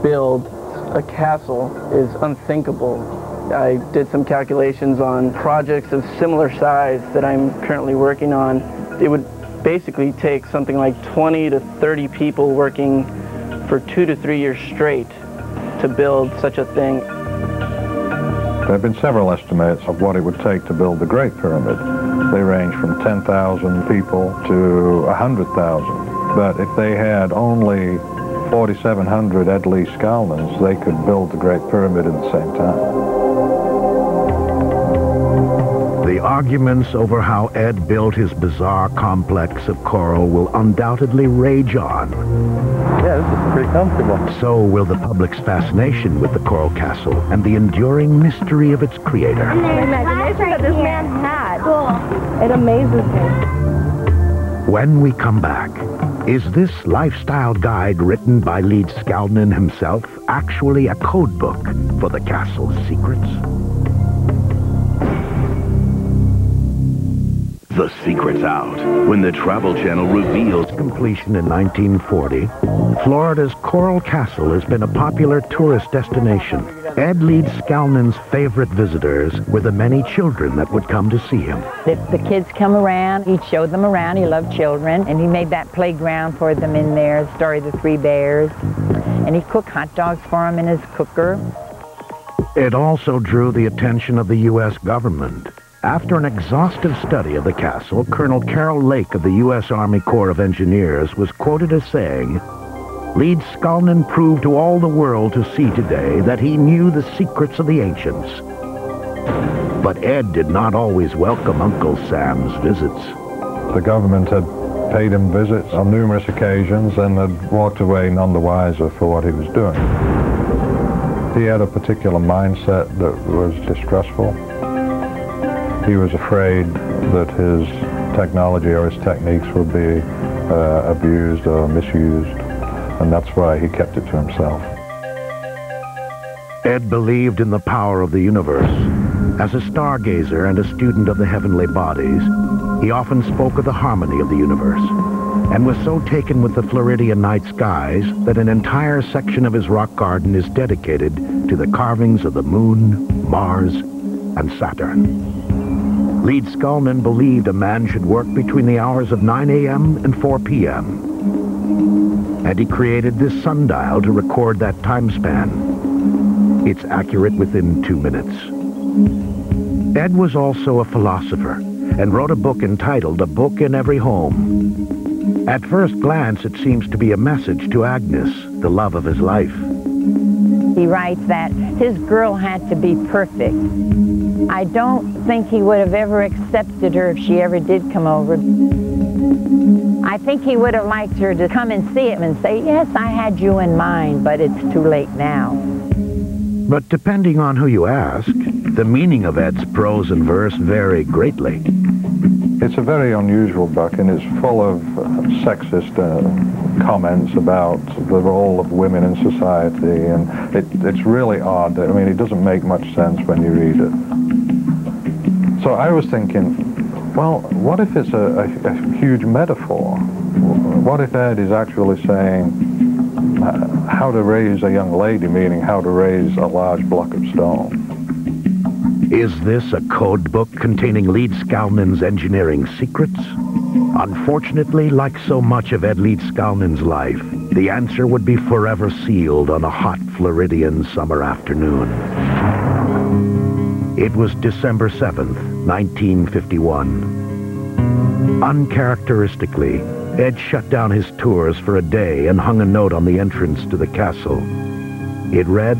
build a castle is unthinkable. I did some calculations on projects of similar size that I'm currently working on. It would basically take something like 20 to 30 people working for 2 to 3 years straight to build such a thing. There have been several estimates of what it would take to build the Great Pyramid. They range from 10,000 people to 100,000. But if they had only 4,700 Ed Leedskalnins, they could build the Great Pyramid at the same time. The arguments over how Ed built his bizarre complex of coral will undoubtedly rage on. Yeah, this is pretty comfortable. So will the public's fascination with the coral castle and the enduring mystery of its creator. The imagination that this man had. It amazes me. When we come back, is this lifestyle guide written by Leedskalnin himself actually a code book for the castle's secrets? The secret's out when the Travel Channel reveals Completion in 1940, Florida's Coral Castle has been a popular tourist destination. Ed Leedskalnin's favorite visitors were the many children that would come to see him. If the kids come around, he'd show them around. He loved children, and he made that playground for them in there, the story of the 3 bears. And he'd cook hot dogs for them in his cooker. It also drew the attention of the U.S. government. After an exhaustive study of the castle, Colonel Carroll Lake of the U.S. Army Corps of Engineers was quoted as saying, "Leedskalnin proved to all the world to see today that he knew the secrets of the ancients." But Ed did not always welcome Uncle Sam's visits. The government had paid him visits on numerous occasions and had walked away none the wiser for what he was doing. He had a particular mindset that was distrustful. He was afraid that his technology or his techniques would be abused or misused, and that's why he kept it to himself. Ed believed in the power of the universe. As a stargazer and a student of the heavenly bodies, he often spoke of the harmony of the universe, and was so taken with the Floridian night skies that an entire section of his rock garden is dedicated to the carvings of the moon, Mars, and Saturn. Leedskalnin believed a man should work between the hours of 9 a.m. and 4 p.m. And he created this sundial to record that time span. It's accurate within 2 minutes. Ed was also a philosopher and wrote a book entitled A Book in Every Home. At first glance, it seems to be a message to Agnes, the love of his life. He writes that his girl had to be perfect. I don't think he would have ever accepted her if she ever did come over. I think he would have liked her to come and see him and say, "Yes, I had you in mind, but it's too late now." But depending on who you ask, the meaning of Ed's prose and verse vary greatly. It's a very unusual book, and it's full of sexist comments about the role of women in society, and it's really odd. I mean, it doesn't make much sense when you read it. So I was thinking, well, what if it's a huge metaphor? What if Ed is actually saying how to raise a young lady, meaning how to raise a large block of stone? Is this a code book containing Leedskalnin's engineering secrets? Unfortunately, like so much of Ed Leedskalnin's life, the answer would be forever sealed on a hot Floridian summer afternoon. It was December 7th, 1951. Uncharacteristically, Ed shut down his tours for a day and hung a note on the entrance to the castle. It read,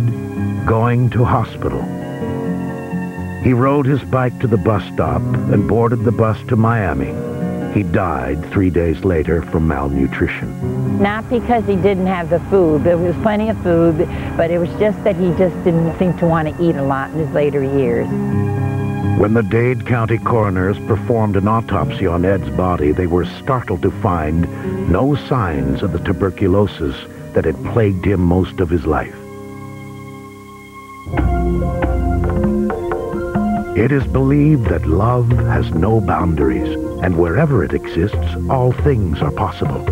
"Going to hospital." He rode his bike to the bus stop and boarded the bus to Miami. He died 3 days later from malnutrition. Not because he didn't have the food. There was plenty of food, but it was just that he just didn't seem to want to eat a lot in his later years. When the Dade County coroners performed an autopsy on Ed's body, they were startled to find no signs of the tuberculosis that had plagued him most of his life. It is believed that love has no boundaries, and wherever it exists, all things are possible.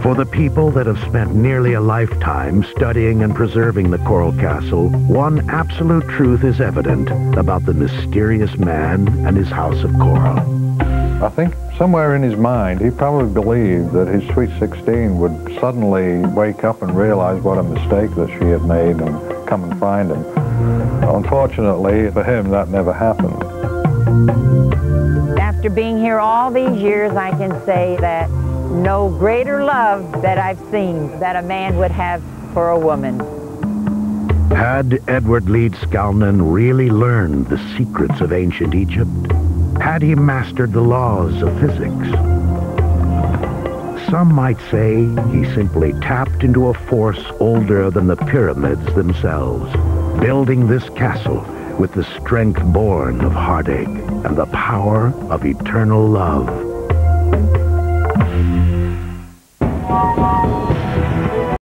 For the people that have spent nearly a lifetime studying and preserving the coral castle, one absolute truth is evident about the mysterious man and his house of coral. I think somewhere in his mind, he probably believed that his sweet 16 would suddenly wake up and realize what a mistake that she had made and come and find him. Unfortunately for him, that never happened. After being here all these years, I can say that no greater love that I've seen that a man would have for a woman. Had Edward Leedskalnin really learned the secrets of ancient Egypt? Had he mastered the laws of physics? Some might say he simply tapped into a force older than the pyramids themselves, building this castle with the strength born of heartache and the power of eternal love.